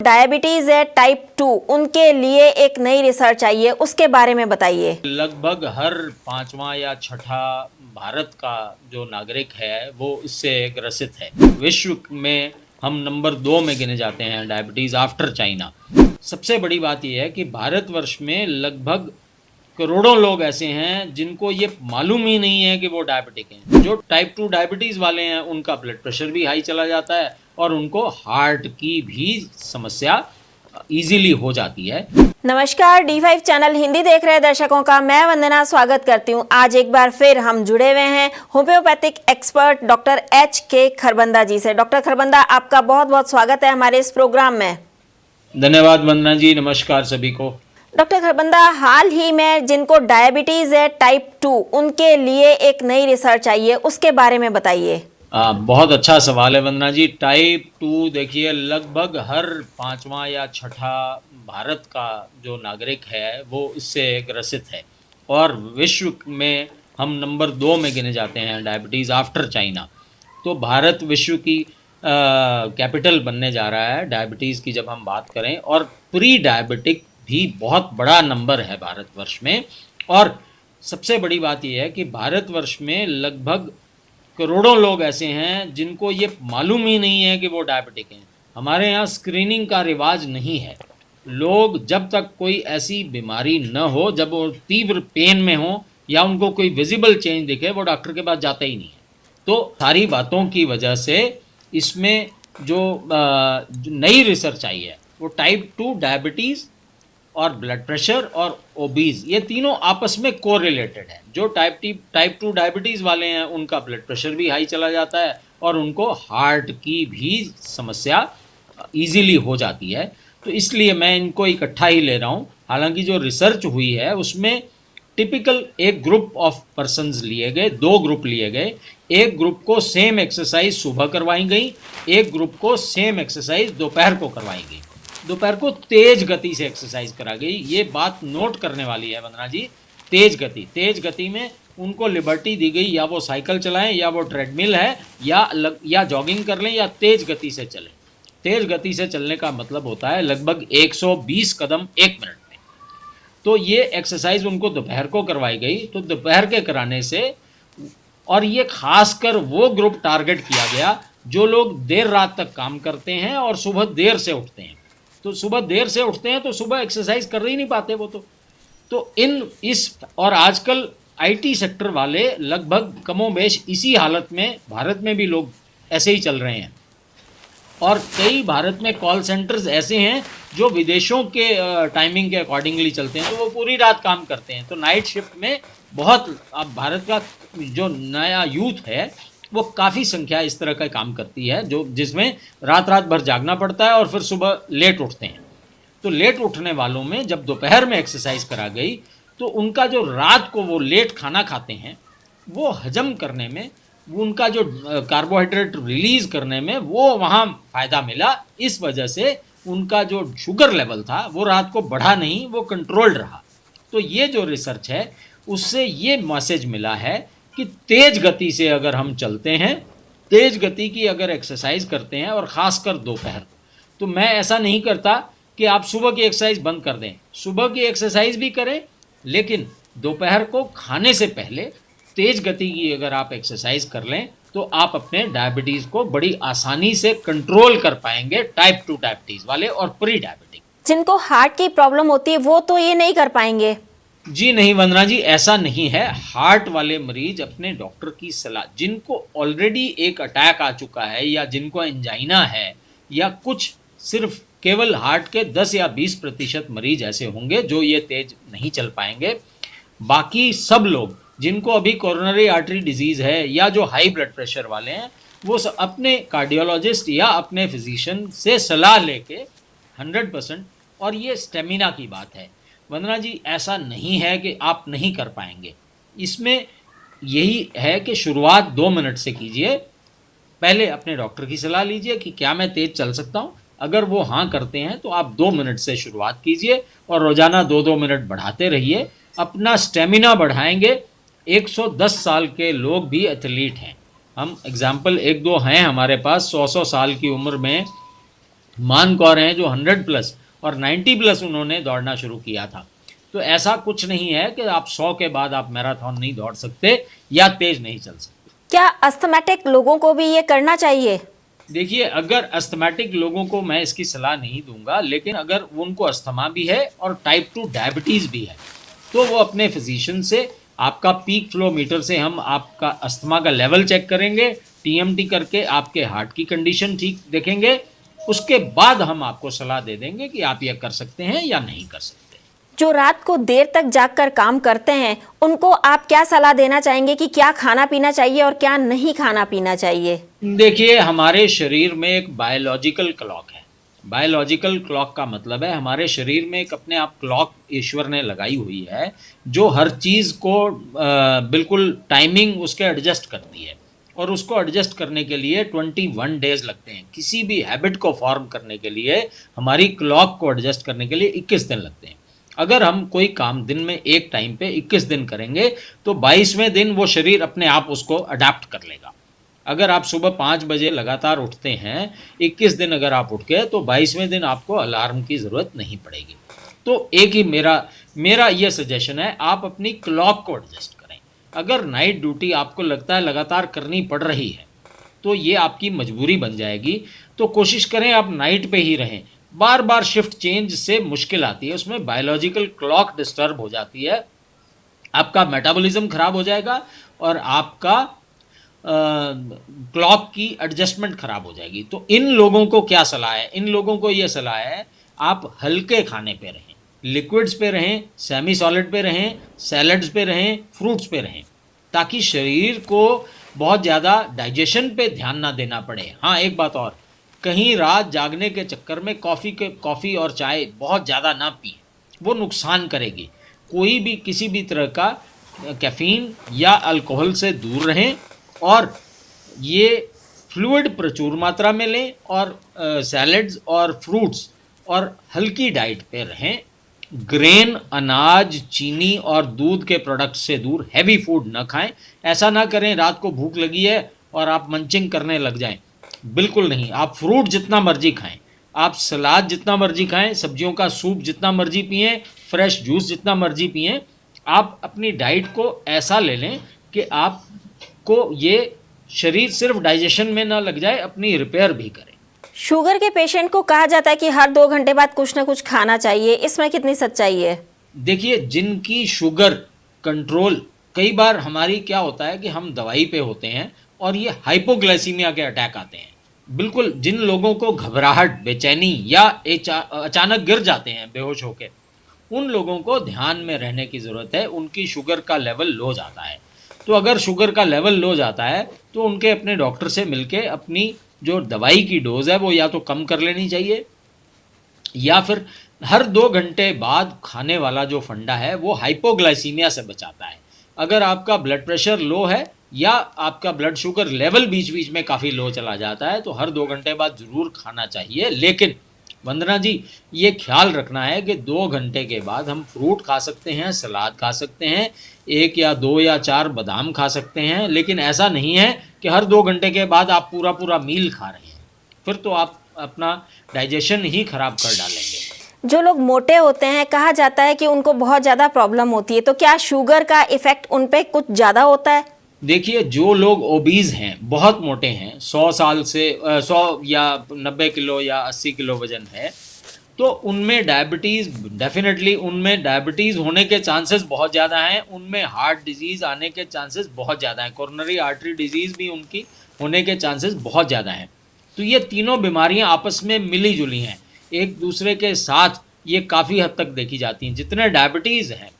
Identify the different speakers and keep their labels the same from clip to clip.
Speaker 1: Diabetes है type 2, उनके लिए एक नई रिसर्च आई है, उसके बारे में बताइए।
Speaker 2: लगभग हर पांचवा या छठा भारत का जो नागरिक है वो इससे ग्रसित है। विश्व में हम नंबर 2 में गिने जाते हैं डायबिटीज़ आफ्टर चाइना। सबसे बड़ी बात यह है कि भारतवर्ष में लगभग करोड़ों लोग ऐसे हैं जिनको ये मालूम ही नहीं है कि वो डायबिटिक हैं। जो टाइप 2 डायबिटीज़ वाले हैं उनका ब्लड प्रेशर भी हाई चला जाता है और उनको हार्ट की भी समस्या इजीली हो जाती है।
Speaker 1: नमस्कार, D5 चैनल हिंदी देख रहे दर्शकों का मैं वंदना स्वागत करती हूं। आज एक बार फिर हम जुड़े हुए हैं homeopathic expert doctor H.K. Kharbanda ji से। डॉक्टर खरबंदा, आपका बहुत बहुत स्वागत है हमारे इस प्रोग्राम में।
Speaker 2: धन्यवाद वंदना जी, नमस्कार सभी को।
Speaker 1: डॉक्टर खरबंदा, हाल ही में जिनको डायबिटीज है टाइप 2, उनके लिए एक नई रिसर्च आई है, उसके बारे में बताइए।
Speaker 2: बहुत अच्छा सवाल है वंदना जी। टाइप 2 देखिए, लगभग हर पांचवा या छठा भारत का जो नागरिक है वो इससे ग्रसित है और विश्व में हम नंबर 2 में गिने जाते हैं डायबिटीज़ आफ्टर चाइना। तो भारत विश्व की कैपिटल बनने जा रहा है डायबिटीज़ की जब हम बात करें, और प्री डायबिटिक भी बहुत बड़ा नंबर है भारतवर्ष में। और सबसे बड़ी बात यह है कि भारतवर्ष में लगभग करोड़ों लोग ऐसे हैं जिनको ये मालूम ही नहीं है कि वो डायबिटिक हैं। हमारे यहाँ स्क्रीनिंग का रिवाज नहीं है। लोग जब तक कोई ऐसी बीमारी न हो, जब वो तीव्र पेन में हो या उनको कोई विजिबल चेंज दिखे, वो डॉक्टर के पास जाते ही नहीं है। तो सारी बातों की वजह से इसमें जो नई रिसर्च आई है वो टाइप 2 डायबिटीज़ और ब्लड प्रेशर और ओबीज, ये तीनों आपस में कोरिलेटेड है। जो टाइप 2 डायबिटीज़ वाले हैं उनका ब्लड प्रेशर भी हाई चला जाता है और उनको हार्ट की भी समस्या इजीली हो जाती है। तो इसलिए मैं इनको इकट्ठा ही ले रहा हूँ। हालांकि जो रिसर्च हुई है उसमें टिपिकल एक ग्रुप ऑफ पर्सन्स लिए गए, 2 ग्रुप लिए गए। एक ग्रुप को सेम एक्सरसाइज सुबह करवाई गई, एक ग्रुप को सेम एक्सरसाइज दोपहर को करवाई गई। दोपहर को तेज गति से एक्सरसाइज करा गई। ये बात नोट करने वाली है वंदना जी। तेज गति में उनको लिबर्टी दी गई, या वो साइकिल चलाएं, या वो ट्रेडमिल है, या जॉगिंग कर लें, या तेज गति से चलें। तेज गति से चलने का मतलब होता है लगभग 120 कदम 1 मिनट में। तो ये एक्सरसाइज उनको दोपहर को करवाई गई। तो दोपहर के कराने से, और ये खासकर वो ग्रुप टारगेट किया गया जो लोग देर रात तक काम करते हैं और सुबह देर से उठते हैं। तो सुबह देर से उठते हैं तो सुबह एक्सरसाइज कर ही नहीं पाते वो। और आजकल आईटी सेक्टर वाले लगभग कमोबेश इसी हालत में भारत में भी लोग ऐसे ही चल रहे हैं। और कई भारत में कॉल सेंटर्स ऐसे हैं जो विदेशों के टाइमिंग के अकॉर्डिंगली चलते हैं, तो वो पूरी रात काम करते हैं। तो नाइट शिफ्ट में बहुत, अब भारत का जो नया यूथ है वो काफ़ी संख्या इस तरह का काम करती है, जो जिसमें रात भर जागना पड़ता है और फिर सुबह लेट उठते हैं। तो लेट उठने वालों में जब दोपहर में एक्सरसाइज करा गई तो उनका जो रात को वो लेट खाना खाते हैं वो हजम करने में, उनका जो कार्बोहाइड्रेट रिलीज करने में वो वहाँ फ़ायदा मिला। इस वजह से उनका जो शुगर लेवल था वो रात को बढ़ा नहीं, वो कंट्रोल्ड रहा। तो ये जो रिसर्च है उससे ये मैसेज मिला है कि तेज गति से अगर हम चलते हैं, तेज गति की अगर एक्सरसाइज करते हैं, और ख़ासकर दोपहर, तो मैं ऐसा नहीं करता कि आप सुबह की एक्सरसाइज बंद कर दें। सुबह की एक्सरसाइज भी करें, लेकिन दोपहर को खाने से पहले तेज गति की अगर आप एक्सरसाइज कर लें तो आप अपने डायबिटीज़ को बड़ी आसानी से कंट्रोल कर पाएंगे, टाइप 2 डायबिटीज़ वाले और प्री डायबिटिक।
Speaker 1: जिनको हार्ट की प्रॉब्लम होती है वो तो ये नहीं कर पाएंगे।
Speaker 2: जी नहीं वंदना जी, ऐसा नहीं है। हार्ट वाले मरीज अपने डॉक्टर की सलाह, जिनको ऑलरेडी एक अटैक आ चुका है या जिनको एंजाइना है, या कुछ सिर्फ केवल हार्ट के 10 या 20% मरीज ऐसे होंगे जो ये तेज नहीं चल पाएंगे। बाकी सब लोग जिनको अभी कोरोनरी आर्टरी डिजीज़ है या जो हाई ब्लड प्रेशर वाले हैं, वो अपने कार्डियोलॉजिस्ट या अपने फिजिशियन से सलाह लेके 100%। और ये स्टेमिना की बात है वंदना जी, ऐसा नहीं है कि आप नहीं कर पाएंगे। इसमें यही है कि शुरुआत 2 मिनट से कीजिए। पहले अपने डॉक्टर की सलाह लीजिए कि क्या मैं तेज़ चल सकता हूँ। अगर वो हाँ करते हैं तो आप 2 मिनट से शुरुआत कीजिए और रोज़ाना 2-2 मिनट बढ़ाते रहिए। अपना स्टेमिना बढ़ाएंगे। 110 साल के लोग भी एथलीट हैं। हम एग्जाम्पल 1-2 हैं हमारे पास, 100 साल की उम्र में मानकौर हैं जो 100 प्लस और 90 प्लस उन्होंने दौड़ना शुरू किया था। तो ऐसा कुछ नहीं है कि आप 100 के बाद आप मैराथन नहीं दौड़ सकते या तेज नहीं चल सकते।
Speaker 1: क्या अस्थमैटिक लोगों को भी ये करना चाहिए?
Speaker 2: देखिए, अगर अस्थमैटिक लोगों को मैं इसकी सलाह नहीं दूंगा, लेकिन अगर उनको अस्थमा भी है और टाइप 2 डायबिटीज़ भी है तो वो अपने फिजिशियन से, आपका पीक फ्लो मीटर से हम आपका अस्थमा का लेवल चेक करेंगे, टीएमटी करके आपके हार्ट की कंडीशन ठीक देखेंगे, उसके बाद हम आपको सलाह दे देंगे कि आप ये कर सकते हैं या नहीं कर सकते।
Speaker 1: जो रात को देर तक जागकर काम करते हैं उनको आप क्या सलाह देना चाहेंगे कि क्या खाना पीना चाहिए और क्या नहीं खाना पीना चाहिए?
Speaker 2: देखिए, हमारे शरीर में एक बायोलॉजिकल क्लॉक है। बायोलॉजिकल क्लॉक का मतलब है हमारे शरीर में एक अपने आप क्लॉक ईश्वर ने लगाई हुई है जो हर चीज़ को बिल्कुल टाइमिंग उसके एडजस्ट करती है, और उसको एडजस्ट करने के लिए 21 डेज लगते हैं। किसी भी हैबिट को फॉर्म करने के लिए हमारी क्लॉक को एडजस्ट करने के लिए 21 दिन लगते हैं। अगर हम कोई काम दिन में एक टाइम पे 21 दिन करेंगे तो 22वें दिन वो शरीर अपने आप उसको अडाप्ट कर लेगा। अगर आप सुबह 5 बजे लगातार उठते हैं 21 दिन अगर आप उठ गए तो 22वें दिन आपको अलार्म की ज़रूरत नहीं पड़ेगी। तो एक ही मेरा ये सजेशन है, आप अपनी क्लॉक को एडजस्ट करें। अगर नाइट ड्यूटी आपको लगता है लगातार करनी पड़ रही है तो ये आपकी मजबूरी बन जाएगी, तो कोशिश करें आप नाइट पे ही रहें। बार बार शिफ्ट चेंज से मुश्किल आती है, उसमें बायोलॉजिकल क्लॉक डिस्टर्ब हो जाती है, आपका मेटाबॉलिज्म खराब हो जाएगा और आपका क्लॉक की एडजस्टमेंट खराब हो जाएगी। तो इन लोगों को क्या सलाह है? इन लोगों को ये सलाह है आप हल्के खाने पे रहें, लिक्विड्स पे रहें, सेमी सॉलिड पे रहें, सैलड्स पे रहें, फ्रूट्स पे रहें, ताकि शरीर को बहुत ज़्यादा डाइजेशन पे ध्यान ना देना पड़े। हाँ, एक बात और, कहीं रात जागने के चक्कर में कॉफ़ी और चाय बहुत ज़्यादा ना पिए, वो नुकसान करेगी। कोई भी किसी भी तरह का कैफ़ीन या अल्कोहल से दूर रहें और ये फ्लूइड प्रचुर मात्रा में लें और सैलड्स और फ्रूट्स और हल्की डाइट पे रहें। ग्रेन, अनाज, चीनी और दूध के प्रोडक्ट से दूर, हैवी फूड न खाएं। ऐसा ना करें रात को भूख लगी है और आप मंचिंग करने लग जाएं, बिल्कुल नहीं। आप फ्रूट जितना मर्जी खाएं, आप सलाद जितना मर्जी खाएं, सब्जियों का सूप जितना मर्जी पिएं, फ्रेश जूस जितना मर्जी पिएं। आप अपनी डाइट को ऐसा ले लें कि आपको ये शरीर सिर्फ डाइजेशन में ना लग जाए, अपनी रिपेयर भी करे।
Speaker 1: शुगर के पेशेंट को कहा जाता है कि हर 2 घंटे बाद कुछ ना कुछ खाना चाहिए, इसमें कितनी सच्चाई है?
Speaker 2: देखिए, जिनकी शुगर कंट्रोल, कई बार हमारी क्या होता है कि हम दवाई पे होते हैं और ये हाइपोग्लाइसीमिया के अटैक आते हैं। बिल्कुल, जिन लोगों को घबराहट, बेचैनी या अचानक गिर जाते हैं बेहोश होके, उन लोगों को ध्यान में रहने की ज़रूरत है। उनकी शुगर का लेवल लो जाता है, तो अगर शुगर का लेवल लो जाता है तो उनके अपने डॉक्टर से मिलके अपनी जो दवाई की डोज है वो या तो कम कर लेनी चाहिए, या फिर हर 2 घंटे बाद खाने वाला जो फंडा है वो हाइपोग्लाइसीमिया से बचाता है। अगर आपका ब्लड प्रेशर लो है या आपका ब्लड शुगर लेवल बीच बीच में काफ़ी लो चला जाता है तो हर 2 घंटे बाद ज़रूर खाना चाहिए। लेकिन वंदना जी, ये ख्याल रखना है कि 2 घंटे के बाद हम फ्रूट खा सकते हैं, सलाद खा सकते हैं, 1 या 2 या 4 बादाम खा सकते हैं, लेकिन ऐसा नहीं है कि हर 2 घंटे के बाद आप पूरा मील खा रहे हैं, फिर तो आप अपना डाइजेशन ही खराब कर डालेंगे।
Speaker 1: जो लोग मोटे होते हैं, कहा जाता है कि उनको बहुत ज़्यादा प्रॉब्लम होती है, तो क्या शुगर का इफेक्ट उन पे कुछ ज़्यादा होता है?
Speaker 2: देखिए, जो लोग ओबीज हैं, बहुत मोटे हैं, 100 साल से 100 या 90 किलो या 80 किलो वजन है, तो उनमें डायबिटीज़, डेफिनेटली उनमें डायबिटीज़ होने के चांसेस बहुत ज़्यादा हैं, उनमें हार्ट डिजीज़ आने के चांसेस बहुत ज़्यादा हैं, कोरोनरी आर्टरी डिजीज़ भी उनकी होने के चांसेस बहुत ज़्यादा हैं। तो ये तीनों बीमारियां आपस में मिली जुली हैं, एक दूसरे के साथ ये काफ़ी हद तक देखी जाती हैं। जितने डायबिटीज़ हैं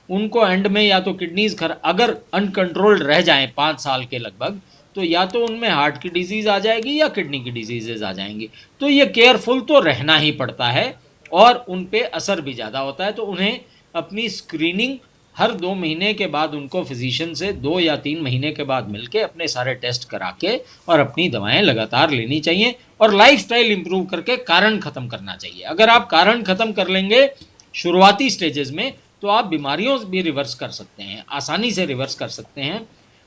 Speaker 2: उनको एंड में या तो किडनीज अगर अनकंट्रोल्ड रह जाएं 5 साल के लगभग, तो या तो उनमें हार्ट की डिजीज़ आ जाएगी या किडनी की डिजीज़ेज आ जाएंगी। तो ये केयरफुल तो रहना ही पड़ता है और उन पे असर भी ज़्यादा होता है। तो उन्हें अपनी स्क्रीनिंग हर 2 महीने के बाद उनको फिजिशियन से 2 या 3 महीने के बाद मिलके अपने सारे टेस्ट करा के और अपनी दवाएं लगातार लेनी चाहिए और लाइफस्टाइल इंप्रूव करके कारण ख़त्म करना चाहिए। अगर आप कारण ख़त्म कर लेंगे शुरुआती स्टेजेस में तो आप बीमारियों भी रिवर्स कर सकते हैं, आसानी से रिवर्स कर सकते हैं।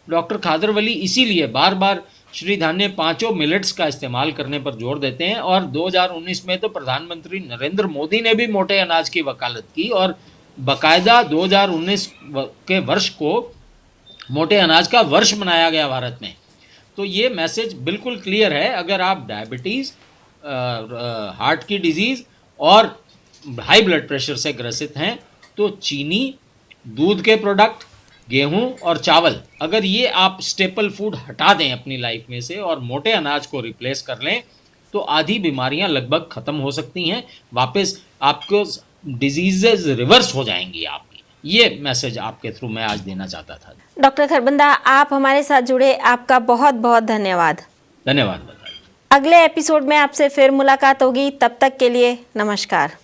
Speaker 2: डॉक्टर खादरवली इसीलिए बार बार श्री धान्य पांचों मिलेट्स का इस्तेमाल करने पर जोर देते हैं। और 2019 में तो प्रधानमंत्री नरेंद्र मोदी ने भी मोटे अनाज की वकालत की और बाकायदा 2019 के वर्ष को मोटे अनाज का वर्ष मनाया गया भारत में। तो ये मैसेज बिल्कुल क्लियर है, अगर आप डायबिटीज़, हार्ट की डिजीज़ और हाई ब्लड प्रेशर से ग्रसित हैं तो चीनी, दूध के प्रोडक्ट, गेहूं और चावल, अगर ये आप स्टेपल फूड हटा दें अपनी लाइफ में से और मोटे अनाज को रिप्लेस कर लें तो आधी बीमारियां लगभग ख़त्म हो सकती हैं। वापस आपको डिजीजेज रिवर्स हो जाएंगी आपकी। ये मैसेज आपके थ्रू मैं आज देना चाहता था।
Speaker 1: डॉक्टर खरबंदा, आप हमारे साथ जुड़े, आपका बहुत बहुत धन्यवाद।
Speaker 2: धन्यवाद।
Speaker 1: अगले एपिसोड में आपसे फिर मुलाकात होगी, तब तक के लिए नमस्कार।